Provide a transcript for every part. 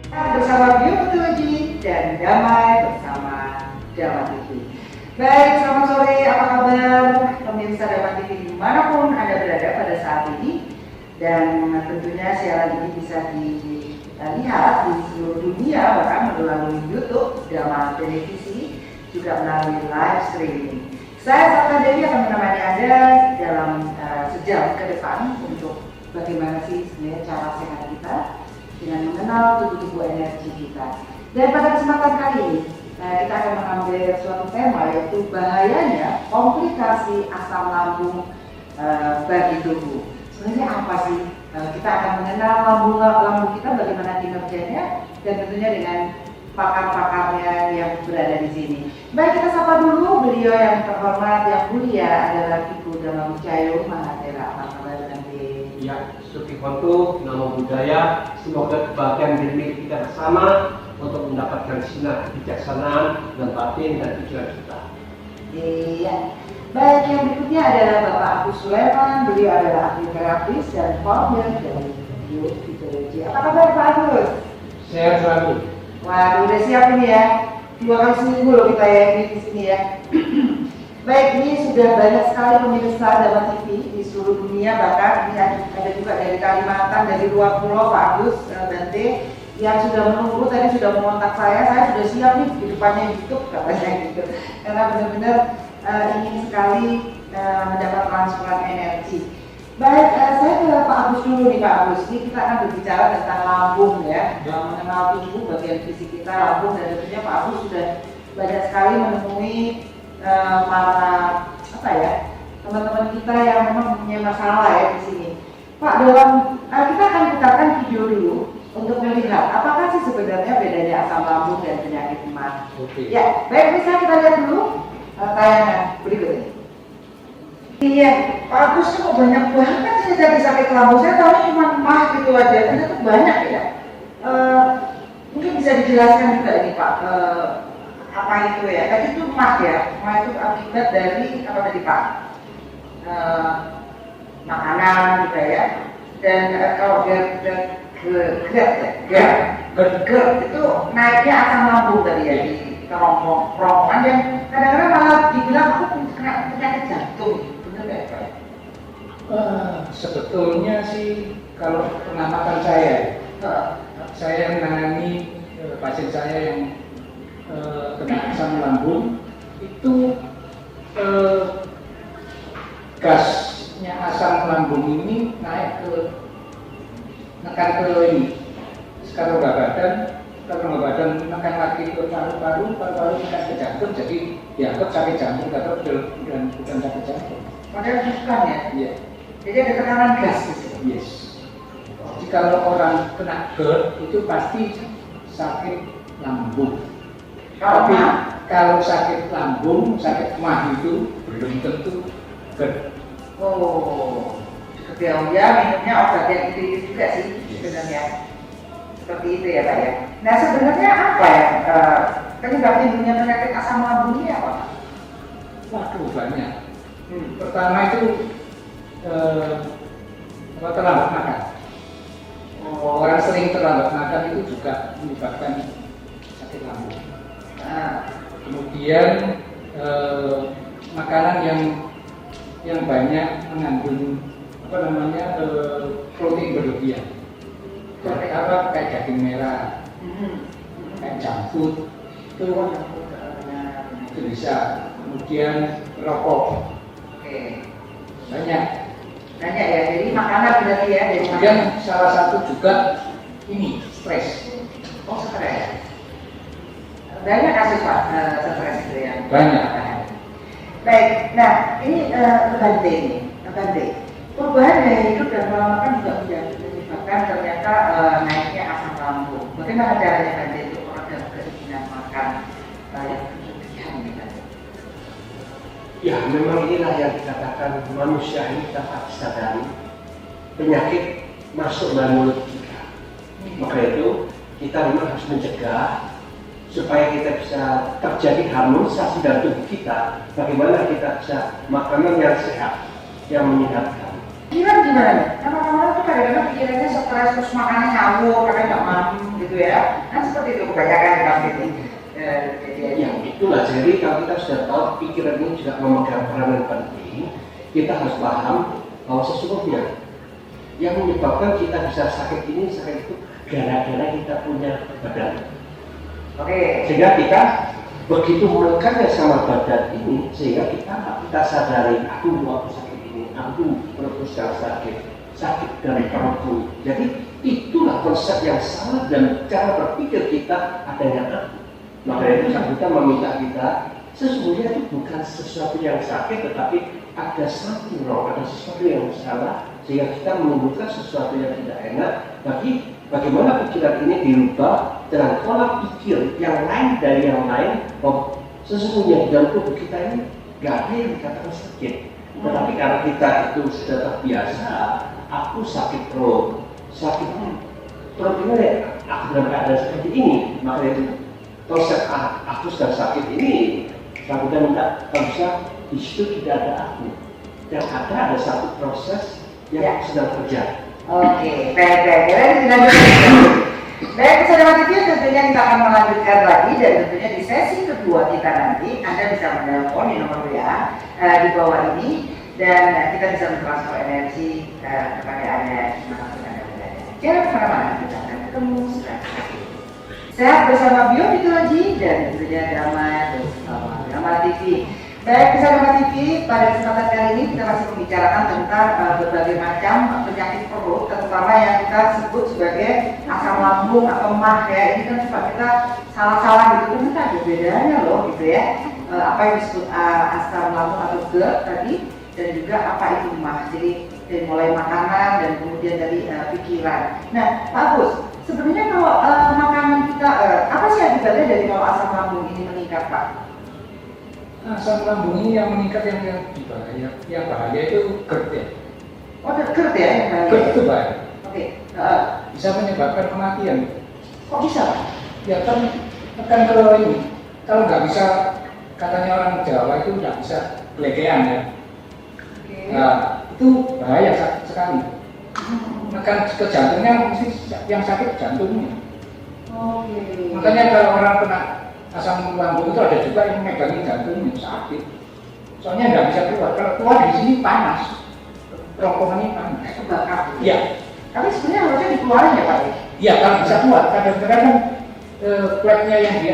Bersama Biotologi dan Damai bersama Damai TV. Baik, selamat sore, apa kabar pemirsa Damai TV dimanapun Anda berada pada saat ini. Dan tentunya siaran ini bisa dilihat di seluruh dunia, bahkan melalui YouTube, Damai Televisi, juga melalui live streaming. Saya Safra Dewi akan menemani Anda dalam sejam ke depan untuk bagaimana sih sebenarnya cara sehat kita dengan mengenal tubuh-tubuh energi kita. Dan pada kesempatan kali ini kita akan mengambil suatu tema, yaitu bahayanya komplikasi asam lambung bagi tubuh. Sebenarnya apa sih? Kita akan mengenal lambung kita, bagaimana kinerjanya, dan tentunya dengan pakar-pakarnya yang berada di sini. Baik, kita sapa dulu beliau yang terhormat, yang mulia adalah Ibu Dama Wijayo Mahatera. Apa kabar nanti? Ya, Suki Hontu, nama budaya, semoga kebahagiaan diri kita bersama untuk mendapatkan sinar kebijaksanaan dan batin dan pikiran kita. Iya. Baik, yang berikutnya adalah Bapak Agus Sulaiman, beliau adalah ahli terapis dan founder dari Biotologi. Apa kabar Pak Agus? Sehat selalu. Waduh, udah siap ini ya. 2 kali seminggu loh kita ya ini di sini ya. Baik, ini sudah banyak sekali pemirsa Damai TV di seluruh dunia, bahkan ini ada juga dari Kalimantan, dari luar pulau Pak Agus Bante yang sudah menunggu, tadi sudah mengontak saya sudah siap nih di depannya YouTube katanya gitu. Karena benar-benar ingin sekali mendapat transferan energi. Baik, saya ke Pak Agus dulu nih Pak Agus. Ini kita akan berbicara tentang lambung ya, mengenal tubuh bagian fisik kita, lambung, dan tentunya Pak Agus sudah banyak sekali menemui para teman-teman kita yang memang mempunyai masalah ya di sini. Pak, kita akan putarkan video dulu untuk melihat apakah sih sebenarnya bedanya asam lambung dan penyakit emah. Ya, baik, bisa kita lihat dulu tayangan berikut ini. Iya, Pak Agus kok banyak banget sih jadi sakit lambung. Saya tahu cuma emah gitu aja, ternyata banyak ya. Mungkin bisa dijelaskan juga ini Pak, apa itu ya? Tadi itu emah ya, emah itu akibat dari apa tadi Pak? Makanan gitu ya. Dan kalau GERD itu naiknya asam lambung tadi ya di kerongkongan, yang kadang-kadang malah dibilang aku kena penyakit jantung. Sebetulnya sih kalau pengamatan saya menangani pasien saya yang kena asam lambung itu gasnya asam lambung ini naik nekan ke ini sekarang badan nekan lagi ke paru-paru nekan ke jantung, jadi dianggap sakit jantung dan bukan sakit jantung. Padahal bukan ya? Iya. Jadi ada tekanan gas gitu. Yes. Jadi kalau orang kena GERD itu pasti sakit lambung. Tapi kalau sakit lambung, sakit emah itu belum tentu GERD. Oh, seperti ya minumnya obat yang itu juga sih sebenarnya. Seperti itu ya Pak ya. Nah sebenarnya apa ya penyebab timbulnya penyakit asam lambung ini apa? Waduh, banyak. Pertama itu terlambat makan. Orang sering terlambat makan itu juga menyebabkan sakit lambung. Kemudian makanan yang banyak mengandung protein berlebihan. Kayak daging merah, kayak junk food itu bisa. Kemudian rokok. Oke. Banyak ya, jadi makanan berarti ya. Kemudian salah satu juga ini stres. Oh, stres. Banyak kasus Pak stres itu ya. Banyak. Baik, nah ini Bante. Perubahan gaya hidup dan pola makan juga menyebabkan ternyata naiknya asam lambung. Bagaimana caranya Bante untuk meredam keinginan makan yang berlebihan gitu? Ya, memang inilah yang dikatakan manusia ini dapat disadari penyakit masuk dalam mulut kita. Maka itu kita memang harus mencegah supaya kita bisa terjadi harmonisasi dalam tubuh kita. Bagaimana kita bisa makanan yang sehat, yang menyehatkan. Pikiran gimana? Karena orang-orang tuh kadang-kadang pikirannya stres terus makannya ngawur, kadang nggak mampu gitu ya. Kan seperti itu kebanyakan kami ini. Ya, itulah. Jadi kalau kita sudah tahu pikiran ini juga memegang peranan penting, kita harus paham bahwa sesungguhnya yang menyebabkan kita bisa sakit ini, sakit itu gara-gara kita punya badan. Oke. Sehingga kita begitu melekatnya sama badan ini, sehingga kita sadari, aku sakit ini, aku perutku sakit dari perutku. Jadi itulah konsep yang salah dan cara berpikir kita adanya aku. Maka itu kita meminta kita, sesungguhnya itu bukan sesuatu yang sakit, tetapi ada something wrong, ada sesuatu yang salah, sehingga kita menimbulkan sesuatu yang tidak enak. Bagaimana pikiran ini dirubah dengan pola pikir yang lain dari yang lain, bahwa sesungguhnya di dalam tubuh kita ini gak ada yang dikatakan sakit. Tetapi karena kita itu sudah terbiasa, aku sakit perut ini, aku dalam keadaan seperti ini, maka itu konsep aku sedang sakit ini, saya minta kalau bisa di situ tidak ada aku, yang ada satu proses yang sedang terjadi. Oke, baik. Baik, saudara TV, tentunya kita akan melanjutkan lagi dan tentunya di sesi kedua kita nanti Anda bisa menelpon di nomor WA di bawah ini dan kita bisa mentransfer energi kepada Anda dimanapun Anda berada. Jangan kemana-mana, kita akan ketemu setelah ini. Sehat bersama Biomitologi dan tentunya Drama TV. Baik, bersama TV, pada kesempatan kali ini kita masih membicarakan tentang berbagai macam penyakit perut, terutama yang kita sebut sebagai asam lambung atau MAH ya. Ini kan suka kita salah-salah gitu, ternyata ada bedanya loh gitu ya. Apa yang disebut asam lambung atau GERD tadi, dan juga apa itu MAH. Jadi dari mulai makanan dan kemudian dari pikiran. Nah, Pak Agus, sebenarnya kalau makanan kita, apa sih akibatnya dari kalau asam lambung ini meningkat, Pak? Asam lambung ini yang meningkat yang bahaya itu GERD ya. Oh, GERD ya yang bahaya? GERD itu bahaya. Oke. Bisa menyebabkan kematian. Kok bisa, Pak? Ya kan ke ini. Kalau nggak bisa, katanya orang Jawa itu nggak bisa gelegean ya. Oke. Nah, itu bahaya sekali. Menekan ke jantungnya, mesti yang sakit jantungnya. Oke. Makanya kalau orang kena asam lambung itu ada juga yang megangin jantungnya sakit. Soalnya nggak bisa keluar. Kalau keluar di sini panas, rongkongannya panas. Kebakar. Iya. Tapi sebenarnya harusnya dikeluarin ya, Pak? Iya, kalau bisa keluar. Kadang-kadang kan flapnya yang di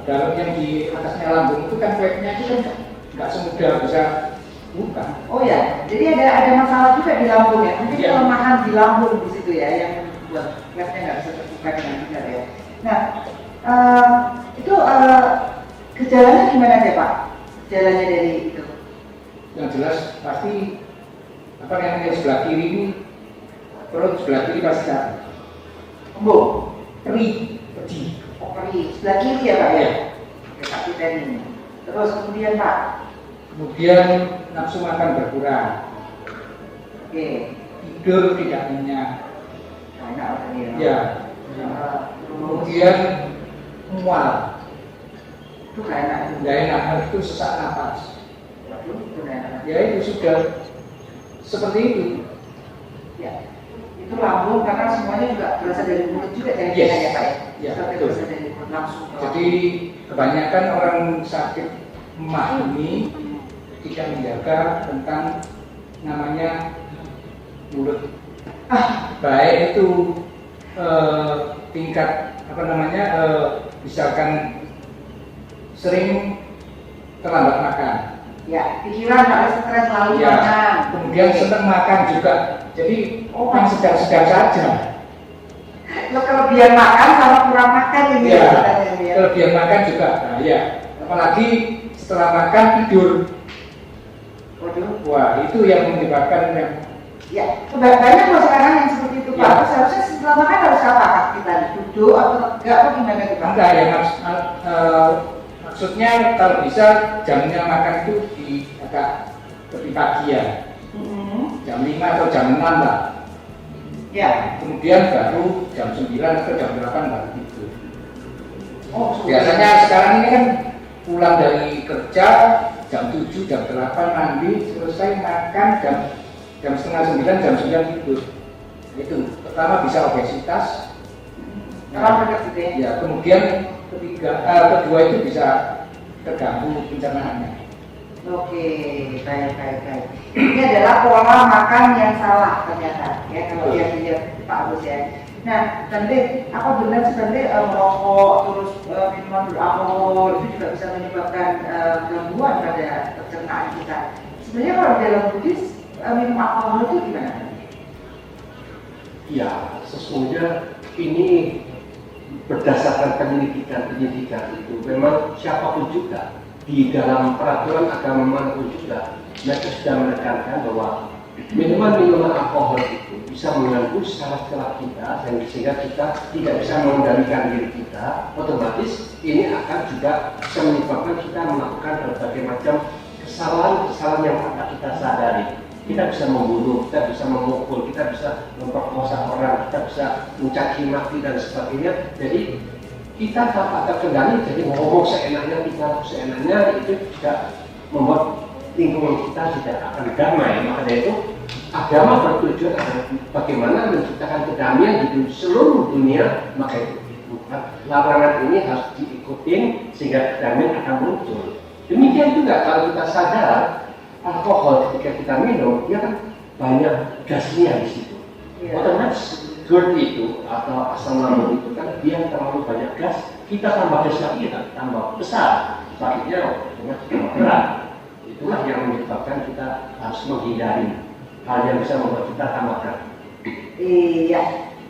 dalam yang di atasnya lambung itu kan flapnya itu kan nggak semudah bisa buka. Oh ya, jadi ada masalah juga di lambung ya. Mungkin Iya. kelemahan di lambung di situ ya yang membuat flapnya nggak bisa terbuka dengan benar ya. Nah, itu gejalanya gimana deh Pak? Gejalanya dari itu? Yang jelas pasti apa yang sebelah kiri ini, perut sebelah kiri pasti sakit. Kembung? Perih, pedih. Oh, perih. Sebelah kiri ya Pak ya? Iya. Oke, Pak kita ini. Terus kemudian Pak? Kemudian nafsu makan berkurang. Oke. Tidur tidak nyenyak. Nah, enak tadi ya. Ya. Kemudian mual. Itu nggak enak. Nggak enak, itu sesak napas. Waduh, itu nggak enak. Ya itu sudah seperti itu. Ya, itu lambung karena semuanya juga berasal dari mulut juga jangan-jangan ya Pak ya? Ya, Sampai betul. berasal dari mulut langsung. Jadi kebanyakan orang sakit MAH ini tidak menjaga tentang namanya mulut. Baik itu tingkat apa namanya misalkan sering terlambat makan. Ya, pikiran harus stres selalu Ya, makan. kemudian senang makan juga. Jadi yang sedang-sedang saja. Lo kelebihan makan sama kurang makan ini Ya, sebenarnya ya. kelebihan makan juga bahaya. Apalagi setelah makan tidur. Waduh. Wah, itu yang menyebabkan yang Ya, banyak loh sekarang yang seperti itu Pak. Ya. Terus harusnya setelah makan harus apa Pak? Kita duduk atau enggak atau gimana tuh Pak? enggak ya maksudnya kalau bisa jamnya makan itu di agak lebih pagi ya. Jam 5 atau jam 6 lah. Ya. Kemudian baru jam 9 atau jam 8 baru tidur. Oh, Biasanya sekarang ini kan pulang dari kerja jam 7, jam 8 mandi, selesai makan jam setengah 9, jam 9 tidur. Itu pertama bisa obesitas, Terlalu dekat gitu ya. Ya, kemudian kedua itu bisa terganggu pencernaannya. Oke, baik. Ini adalah pola makan yang salah ternyata, ya kalau dia lihat Pak Agus ya. Nah, Bante, apa benar sih Bante merokok terus minuman beralkohol itu juga bisa menyebabkan gangguan pada pencernaan kita? Sebenarnya kalau dalam Buddhis minum alkohol itu gimana? Ya, sesungguhnya ini berdasarkan penyelidikan itu memang siapapun juga di dalam peraturan agama manapun juga mereka sudah menekankan bahwa minuman alkohol itu bisa mengganggu saraf kita dan sehingga kita tidak bisa mengendalikan diri kita, otomatis ini akan juga bisa menyebabkan kita melakukan berbagai macam kesalahan yang tanpa kita sadari. Kita bisa membunuh, kita bisa memukul, kita bisa memperkosa orang, kita bisa mencaci maki dan sebagainya. Jadi kita tanpa terkendali, jadi ngomong seenaknya, kita seenaknya itu juga membuat lingkungan kita tidak akan damai. Makanya itu agama bertujuan adalah bagaimana menciptakan kedamaian di seluruh dunia. Maka itu larangan ini harus diikutin sehingga kedamaian akan muncul. Demikian juga kalau kita sadar alkohol ketika kita minum, dia kan banyak gasnya di situ. Otomatis GERD itu atau asam lambung itu kan dia terlalu banyak gas, kita tambah gas lagi kan tambah besar, sakitnya otomatis tambah berat. Itulah yang menyebabkan kita harus menghindari hal yang bisa membuat kita tambah berat. Iya,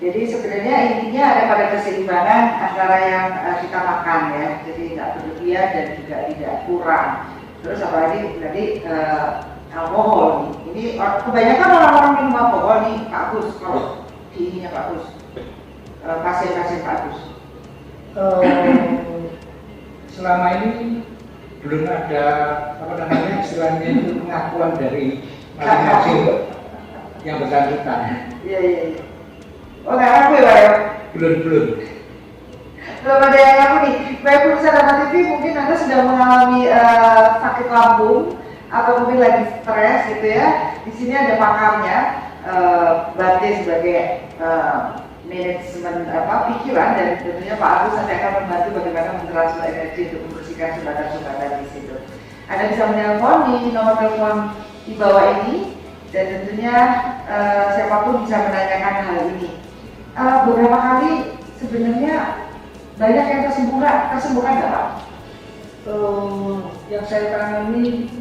jadi sebenarnya intinya ada pada keseimbangan antara yang kita makan ya, jadi tidak berlebihan dan juga tidak kurang. Terus apalagi tadi alkohol ini kebanyakan orang-orang minum alkohol nih Pak Agus, kalau di ininya Pak Agus, pasien-pasien Pak Agus. Selama ini belum ada apa namanya istilahnya itu pengakuan dari masing-masing yang bersangkutan. Iya. Oh nggak ngaku ya Pak ya? Belum. Belum ada yang ngaku nih. Baik pemirsa Dharma TV, mungkin Anda sudah mengalami sakit lambung atau mungkin lagi stres gitu ya. Di sini ada pakarnya, Bante sebagai manajemen pikiran, dan tentunya Pak Agus nanti akan membantu bagaimana mentransfer energi untuk membersihkan sumbatan-sumbatan di situ. Anda bisa menelpon di nomor telepon di bawah ini, dan tentunya siapapun bisa menanyakan hal ini. Beberapa kali sebenarnya banyak yang tersembuhkan nggak Pak? Yang saya tangani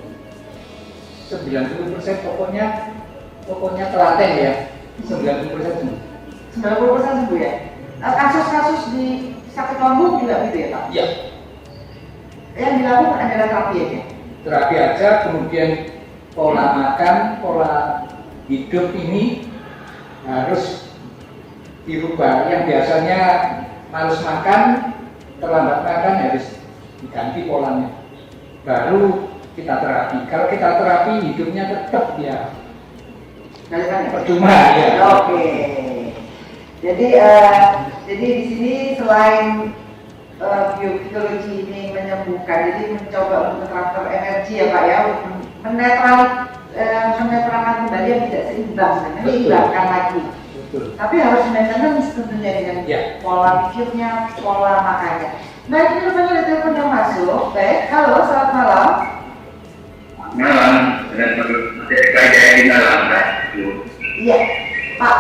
90% pokoknya telaten ya, 90% sembuh. 90% sembuh ya? Kasus-kasus di sakit lambung juga gitu ya Pak? Iya. Yang dilakukan adalah terapi aja? Terapi aja, kemudian pola makan, pola hidup ini harus dirubah. Yang biasanya males makan, terlambat makan, harus diganti polanya. Baru kita terapi. Kalau kita terapi hidupnya tetap ya percuma ya. Oke. Jadi di sini selain biofisiologi ini menyembuhkan, jadi mencoba untuk transfer energi ya Pak ya, menetralkan kembali yang tidak seimbang, menyeimbangkan lagi. Betul. Tapi harus maintenance tentunya dengan pola pikirnya, pola makannya. Baik, ini rupanya ada telepon yang masuk. Baik, halo, selamat malam. Malam, dan saya di malam, Pak. Iya, Pak.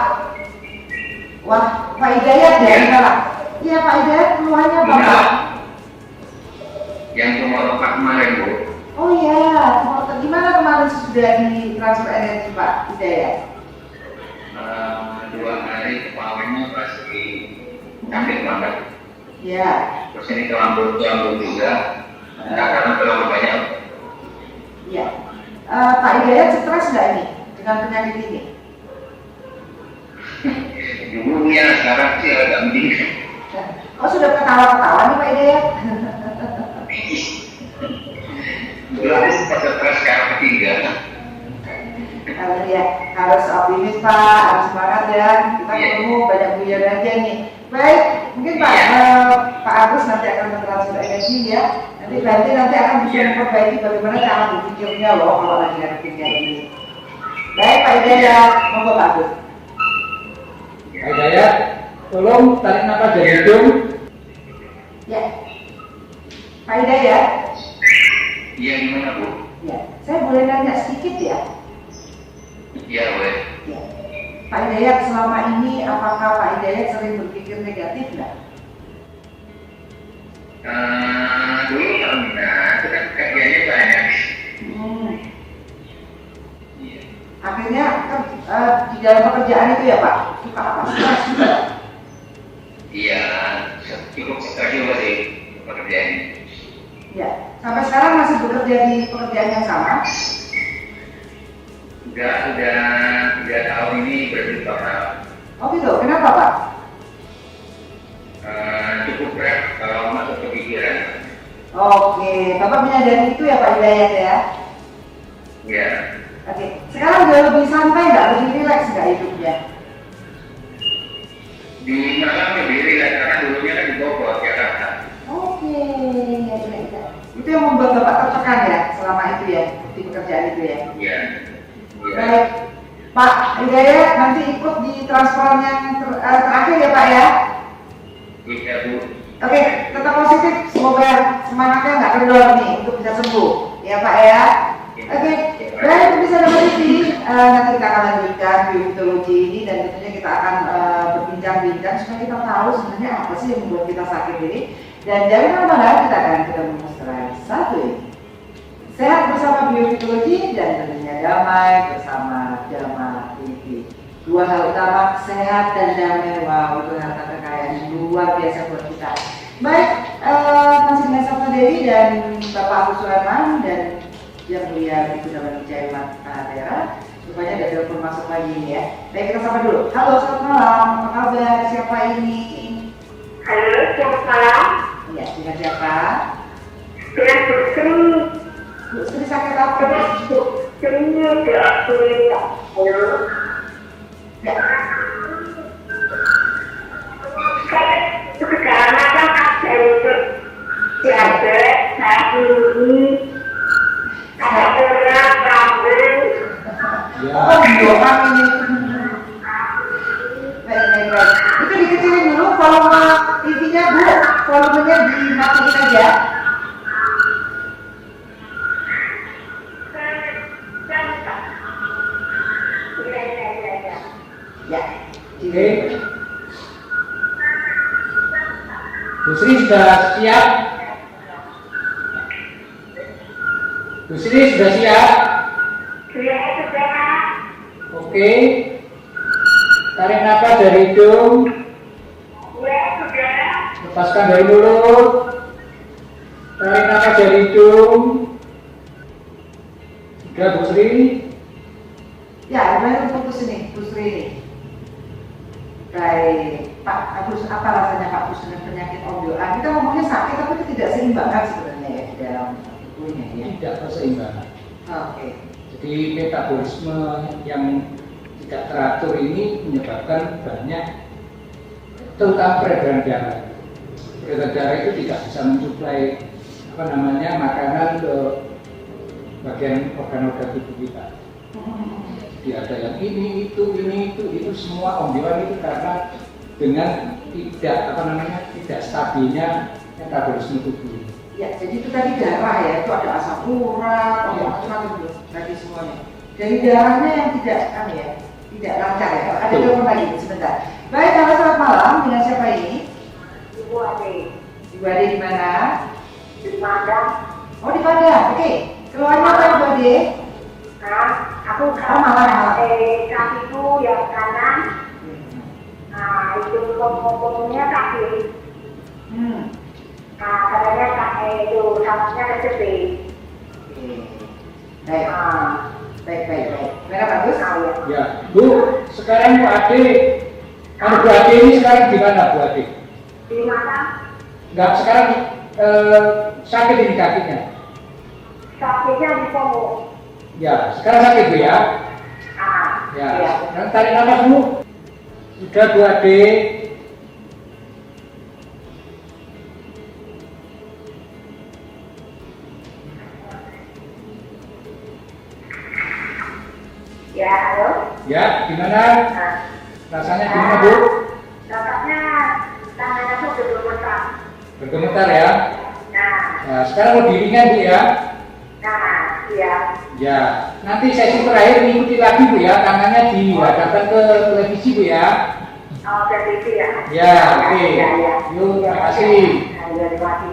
Wah, Pak Hidayat dari mana? Iya, Pak Hidayat, keluarnya apa, Pak? Yang Pak kemarin, Bu. Oh iya, gimana kemarin sudah di transfer energi Pak Hidayat? 2 hari kemarinnya pasti sakit banget. Iya. Terus ini ke lambung juga. Karena terlalu banyak. Iya. Pak Hidayat stres nggak ini dengan penyakit ini? Dulu ya, sekarang sih agak mending. Oh sudah ketawa-ketawa nih Pak Hidayat? Dulu aku sempat stres sekarang ketiga. Ya, harus optimis Pak, harus semangat ya. Kita ketemu banyak buyar aja nih. Baik, mungkin Pak Agus nanti akan mentransfer energi ya. Nanti akan bisa memperbaiki bagaimana cara berpikirnya loh kalau lagi ngadepinnya ini. Baik Pak Hidayat, monggo Pak Agus. Pak Hidayat, Tolong tarik nafas dari hidung. Ya. Pak Hidayat. Iya, gimana Bu? Ya. Saya boleh nanya sedikit ya? Iya, boleh. Ya. Pak Hidayat, selama ini apakah Pak Hidayat sering berpikir negatif nggak? Dulu pernah, kerjanya banyak. Iya. Akhirnya kan di dalam pekerjaan itu ya Pak, suka apa? Stres juga. Iya, cukup stres juga sih pekerjaan. Ya. Sampai sekarang masih bekerja di pekerjaan yang sama? Sudah 3 tahun ini berhenti total. Oh gitu. Kenapa Pak? Cukup berat kalau masuk ke pikiran. Oke, Bapak menyadari itu ya Pak Hidayat ya? Iya. Oke, sekarang udah lebih santai nggak? Lebih rileks nggak hidupnya? Di Malang lebih rileks karena dulunya kan di Bogor, Jakarta. Oke, ya. Itu yang membuat Bapak tertekan ya selama itu ya, di pekerjaan itu ya? Iya. Iya. Baik, Pak Hidayat nanti ikut di transferan yang terakhir ya Pak ya? Iya Bu. Oke, tetap positif, semoga semangatnya nggak kendor nih untuk bisa sembuh ya Pak ya? Oke, baik bisa dapat ini nanti kita akan lanjutkan biomitologi ini dan tentunya kita akan berbincang-bincang supaya kita tahu sebenarnya apa sih yang membuat kita sakit ini. Dan dari mana kita akan ketemu setelah satu ini. Sehat bersama biomitologi dan tentunya damai bersama Dhamma TV. Dua hal utama, sehat dan damai. Wow, itu harta kekayaan yang luar biasa buat kita. Baik, masih dengan Sabta Dewi dan Bapak Agus Suleman dan yang mulia Ibu Daman Wijaya Mahatera. Rupanya ada telepon masuk lagi ini ya. Baik, kita sapa dulu. Halo, selamat malam. Apa kabar? Siapa ini? Halo, selamat malam. Iya, dengan siapa? Dengan Bu Sri. Bu Sri sakit apa? Bu Sri tidak boleh tak. Halo. Ya. Saya sekarang macam ada untuk diabetes, saya ini ada berat kambing. Oh, bioham ini. Baik. Itu dikecilin dulu volume TV-nya Bu. Volumenya dimatiin aja. Ya. Oke. Bu Sri sudah siap? Bu Sri sudah siap? Saya sudah. Oke. Tarik nafas dari hidung, Ya sudah. lepaskan dari mulut. Tarik nafas dari hidung. Sudah Bu Sri? Ya, gimana putus ini, Bu Sri ini? Baik, Pak Agus, apa rasanya Pak Agus dengan penyakit ombelan? Kita ngomongnya sakit, tapi itu tidak seimbangan sebenarnya ya di dalam tubuhnya ya. Tidak keseimbangan. Oke. Jadi metabolisme yang tidak teratur ini menyebabkan banyak, terutama peredaran darah. Peredaran darah itu tidak bisa mensuplai makanan ke bagian organ-organ tubuh kita. Jadi ada yang ini itu semua ombelan itu karena dengan tidak stabilnya metabolisme tubuh. Ya, jadi itu tadi darah ya, itu ada asam urat, macam-macam itu tadi semuanya. Dari darahnya yang tidak lancar ya. Ada telepon lagi sebentar. Baik, halo selamat malam. Dengan siapa ini? Ibu Ade. Ibu Ade di mana? Di Padang. Oh di Padang. Oke. Keluarnya apa Ibu Ade? Nah, aku malam. kakiku yang kanan. Nah, itu ngomongnya kaki. Nah, katanya kaki itu salahnya kecil. Baik. Baik. Mana bagus? Ya, Bu, sekarang Bu Ade, Bu Ade ini sekarang di mana Bu Ade? Di mana? Enggak, sekarang sakit di kakinya. Sakitnya di punggung. Ya, sekarang sakit Bu ya. Ya, sekarang tarik nafas Bu. Sudah Bu Ade. Ya, halo. Ya, gimana? Nah, Rasanya gimana Bu? rasanya Berkomentar ya. Nah, Nah, sekarang lebih ringan Bu ya. iya. Ya, nanti sesi terakhir mengikuti lagi Bu ya, tangannya dihadapkan ke televisi Bu ya. Oh, dari itu ya. Ya, oke. Ya, ya. Yuk, terima kasih. Ya, terima kasih.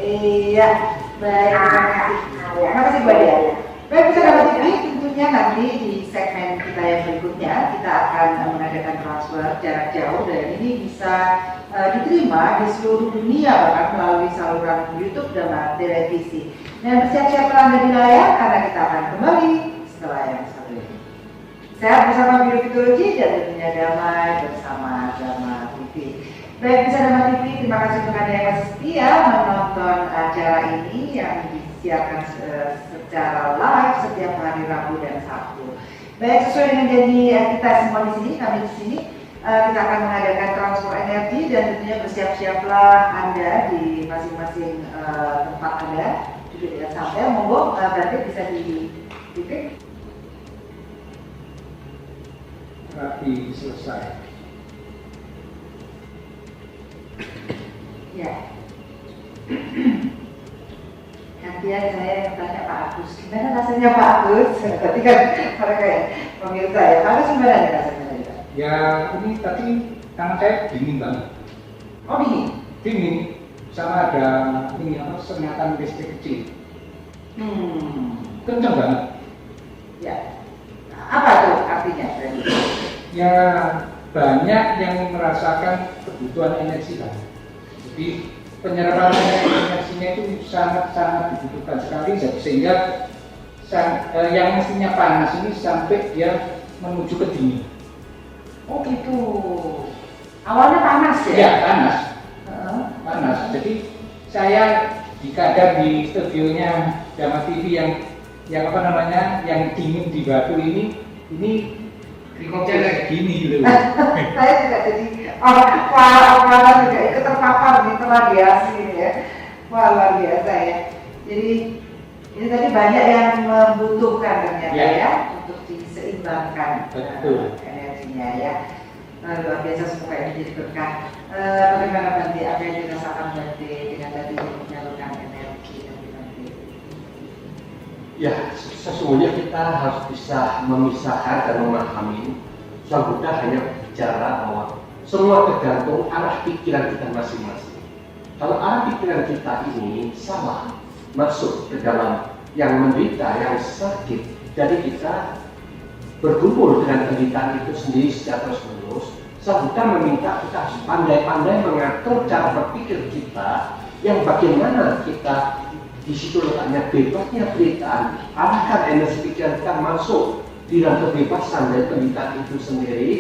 Iya, baik, terima kasih. Ya. Terima kasih Bu Adia. Baik, sahabat TV, tentunya nanti di segmen kita yang berikutnya kita akan mengadakan transfer jarak jauh dan ini bisa diterima di seluruh dunia bahkan melalui saluran YouTube dan televisi. Dan bersiap-siaplah Anda di layar karena kita akan kembali setelah yang satu ini. Sehat bersama Biofitologi dan tentunya damai bersama Dharma TV. Baik, bisa Dharma TV, terima kasih untuk Anda yang masih setia menonton acara ini yang disiarkan secara live setiap hari Rabu dan Sabtu. Baik, sesuai dengan janji kita semua di sini, kami di sini kita akan mengadakan transfer energi dan tentunya bersiap-siaplah Anda di masing-masing tempat Anda. Juga tidak sampai, monggo berarti bisa dipilih. Rapi selesai. Ya. Gantian saya yang tanya Pak Agus, gimana rasanya Pak Agus? Tadi kan mereka ya pemirsa ya, Pak Agus gimana nih rasanya? Ya, ini tadi tangan saya dingin banget. Oh dingin? Dingin, sama ada ini apa sengatan listrik kecil. Kencang banget. Ya. Apa tuh artinya? Ya, banyak yang merasakan kebutuhan energi lah. Jadi penyerapan energinya itu sangat-sangat dibutuhkan sekali, sehingga yang mestinya panas ini sampai dia menuju ke dingin. Oh gitu. Awalnya panas ya? Ya, panas. Panas. Jadi saya jika ada di studionya Dharma TV yang apa namanya, yang dingin di Batu ini keringetnya kayak gini loh. Saya juga jadi kepala juga ikut terpapar nih radiasi ini ya. Wah luar biasa ya. Jadi ini tadi banyak yang membutuhkan ternyata ya untuk diseimbangkan energinya ya. Luar biasa, semoga ini jadi berkah. Bagaimana nanti apa yang dirasakan nanti dengan tadi menyalurkan energi nanti? Ya, sesungguhnya kita harus bisa memisahkan dan memahami. Sang Buddha hanya bicara bahwa semua tergantung arah pikiran kita masing-masing. Kalau arah pikiran kita ini salah, masuk ke dalam yang menderita, yang sakit, jadi kita berkumpul dengan penderitaan itu sendiri secara terus-menerus. Sang Buddha meminta kita harus pandai-pandai mengatur cara berpikir kita, yang bagaimana kita di situ letaknya bebasnya penderitaan, arahkan energi pikiran kita masuk di dalam kebebasan dari penderitaan itu sendiri.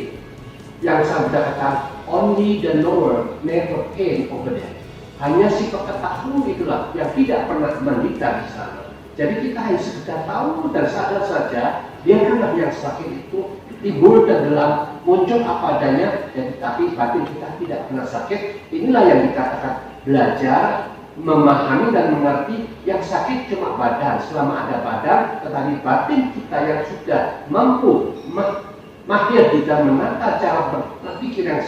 Yang saya katakan, only the knower never pain over there. Hanya si pengetahuan itulah yang tidak pernah menderita di sana. Jadi kita hanya sekedar tahu dan sadar saja, biarkanlah yang sakit itu timbul dan dalam muncul apa adanya, jadi tapi batin kita tidak pernah sakit. Inilah yang dikatakan belajar, memahami dan mengerti. Yang sakit cuma badan, selama ada badan, tetapi batin kita yang sudah mampu mahir di dalam menata cara berpikir yang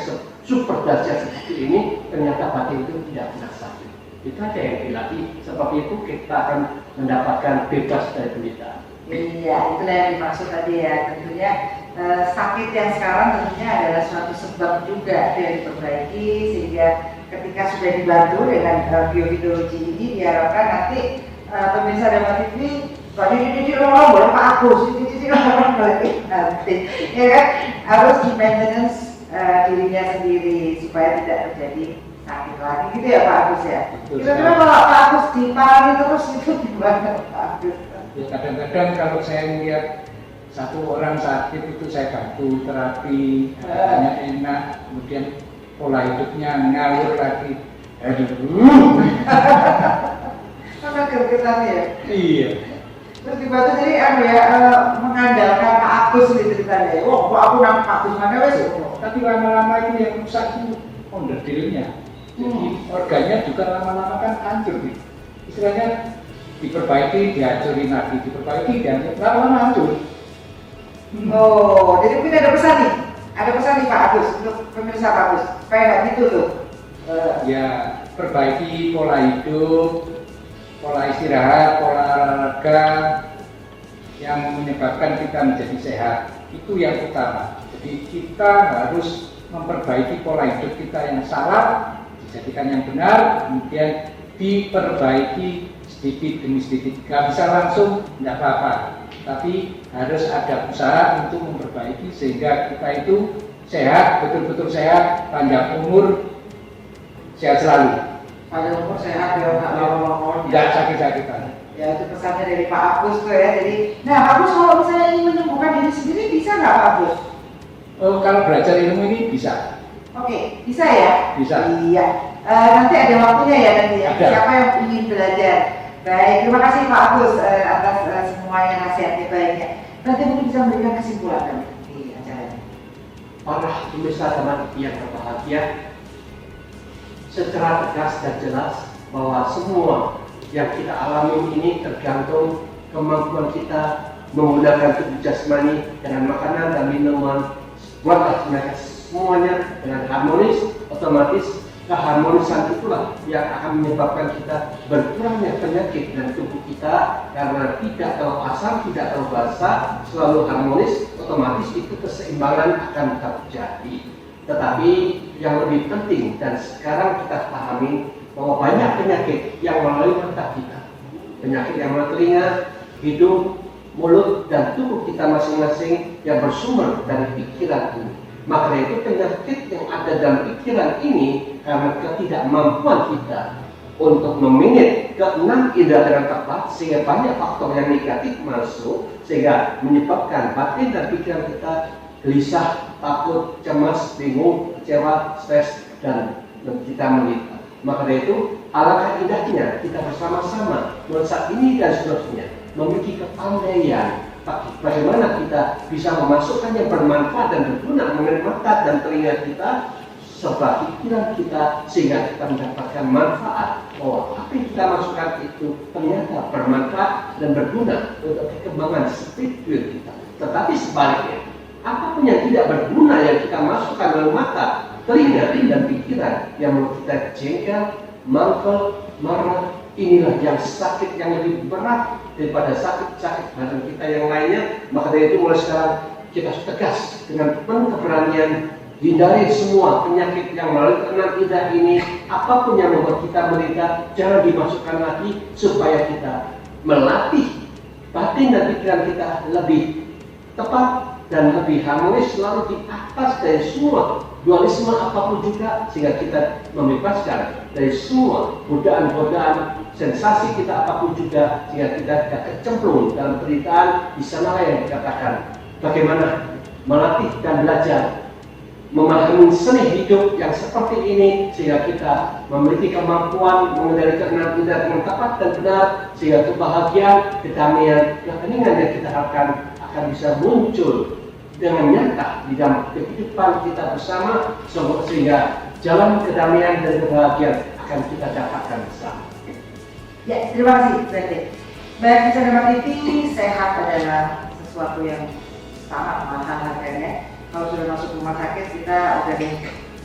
super dahsyat seperti ini, ternyata batin itu tidak pernah sakit. Itu aja yang dilatih, seperti itu kita akan mendapatkan bebas dari penderitaan. Iya, itulah yang dimaksud tadi ya. Tentunya sakit yang sekarang tentunya adalah suatu sebab juga yang diperbaiki, sehingga ketika sudah dibantu dengan biofitologi ini diharapkan nanti pemirsa Dharma TV kalau dididik orang boleh Pak Agus, dididik orang boleh nanti, ya kan, harus di maintenance dirinya sendiri supaya tidak terjadi sakit lagi, gitu ya Pak Agus ya. Kira-kira kalau Pak Agus diparani terus itu gimana Pak Agus? Ya, kadang-kadang kalau saya melihat satu orang sakit itu saya bantu terapi, katanya enak, kemudian pola hidupnya ngawur lagi. Aduh. Karena gergetan ya. Iya. Terus dibantu jadi mengandalkan Pak Agus nih ceritanya. Wah, kok aku nampak Pak Agus mana wes? Tapi lama-lama itu yang rusak itu onderdilnya. Jadi organnya juga lama-lama kan hancur gitu. Istilahnya diperbaiki, dihancurin lagi, diperbaiki, dan lama-lama hancur. Oh, jadi mungkin ada pesan nih. Ada pesan nih Pak Agus untuk pemirsa Pak Agus. Supaya nggak gitu tuh. Ya, perbaiki pola hidup, pola istirahat, pola olahraga yang menyebabkan kita menjadi sehat. Itu yang utama. Jadi kita harus memperbaiki pola hidup kita yang salah, dijadikan yang benar, kemudian diperbaiki sedikit demi sedikit. Gak bisa langsung, tidak apa-apa. Tapi harus ada usaha untuk memperbaiki sehingga kita itu sehat, betul-betul sehat, panjang umur, sehat selalu. Pada umur sehat ya, nggak lama-lama. Tidak sakit-sakitan. Ya itu pesannya dari Pak Agus tuh ya. Jadi, nah Pak Agus kalau misalnya ingin menyembuhkan diri sendiri bisa nggak Pak Agus? Kalau belajar ilmu ini bisa. Oke, bisa ya? Bisa. Iya. Nanti ada waktunya ya nanti ya. Ada. Siapa yang ingin belajar? Baik, terima kasih Pak Agus atas semuanya nasihatnya baiknya. Nanti mungkin bisa memberikan kesimpulan kan di acara ini. Para pemirsa teman yang berbahagia, secara tegas dan jelas bahwa semua yang kita alami ini tergantung kemampuan kita menggunakan tubuh jasmani dengan makanan dan minuman. Buatlah mereka semuanya dengan harmonis, otomatis keharmonisan itulah yang akan menyebabkan kita berkurangnya penyakit dan tubuh kita karena tidak terlalu asam, tidak terlalu basah, selalu harmonis, otomatis itu keseimbangan akan terjadi. Tetapi yang lebih penting dan sekarang kita pahami bahwa banyak penyakit yang melalui mata kita, penyakit yang melalui telinga, hidung, mulut, dan tubuh kita masing-masing yang bersumber dari pikiran ini. Maka itu penyakit yang ada dalam pikiran ini karena ketidakmampuan kita untuk memanage keenam indera dengan tepat sehingga banyak faktor yang negatif masuk sehingga menyebabkan batin dan pikiran kita gelisah, takut, cemas, bingung, kecewa, stres, dan kita menderita. Maka dari itu alangkah indahnya kita bersama-sama saat ini dan seterusnya memiliki kepandaian bagaimana kita bisa memasukkan yang bermanfaat dan berguna mengenai mata dan telinga kita serta pikiran kita sehingga kita mendapatkan manfaat bahwa apa yang kita masukkan itu ternyata bermanfaat dan berguna untuk perkembangan spiritual kita. Tetapi sebaliknya, apapun yang tidak berguna yang kita masukkan dalam mata, telinga, dan pikiran yang membuat kita jengkel, mangkel, marah, inilah yang sakit yang lebih berat daripada sakit-sakit badan kita yang lainnya. Maka dari itu mulai sekarang kita harus tegas dengan penuh keberanian hindari semua penyakit yang melalui keenam indera ini. Apapun yang membuat kita menderita jangan dimasukkan lagi supaya kita melatih batin dan pikiran kita lebih tepat dan lebih harmonis selalu di atas dari semua dualisme apapun juga sehingga kita membebaskan dari semua godaan-godaan sensasi kita apapun juga sehingga kita tidak kecemplung dalam penderitaan. Di sanalah yang dikatakan bagaimana melatih dan belajar memahami seni hidup yang seperti ini sehingga kita memiliki kemampuan mengendalikan keenam indera dengan tepat dan benar sehingga kebahagiaan, kedamaian, keheningan yang kita harapkan akan bisa muncul dengan nyata di dalam kehidupan kita bersama sehingga jalan kedamaian dan kebahagiaan akan kita dapatkan bersama. Ya, terima kasih Berarti. Baik, bisa dapat TV, sehat adalah sesuatu yang sangat mahal harganya. Kalau sudah masuk rumah sakit kita udah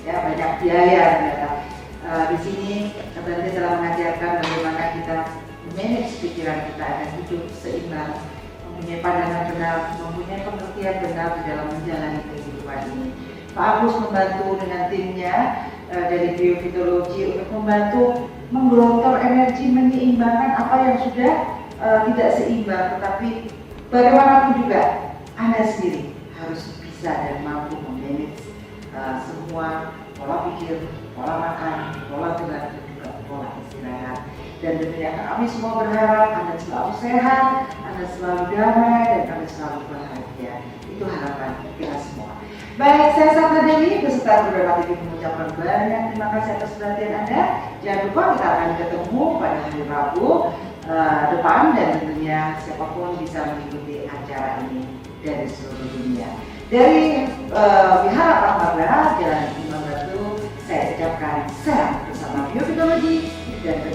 ya banyak biaya ternyata. Di sini Berarti telah mengajarkan bagaimana kita manage pikiran kita agar hidup seimbang, mempunyai pandangan benar, mempunyai pengertian benar di dalam menjalani kehidupan ini. Pak Agus membantu dengan timnya dari biofitologi untuk membantu menggelontor energi menyeimbangkan apa yang sudah tidak seimbang, tetapi bagaimanapun juga Anda sendiri harus bisa dan mampu memanage semua pola pikir, pola makan, pola gerak, dan juga pola istirahat. Dan tentunya kami semua berharap Anda selalu sehat, Anda selalu damai, dan Anda selalu bahagia. Itu harapan kita semua. Baik, saya Sandra Dewi beserta beberapa TV mengucapkan banyak terima kasih atas perhatian Anda. Jangan lupa kita akan ketemu pada hari Rabu depan dan tentunya siapapun bisa mengikuti acara ini dari seluruh dunia. Dari Wihara Pahamara, Jalan Imam Batu, saya ucapkan salam bersama biofitologi dan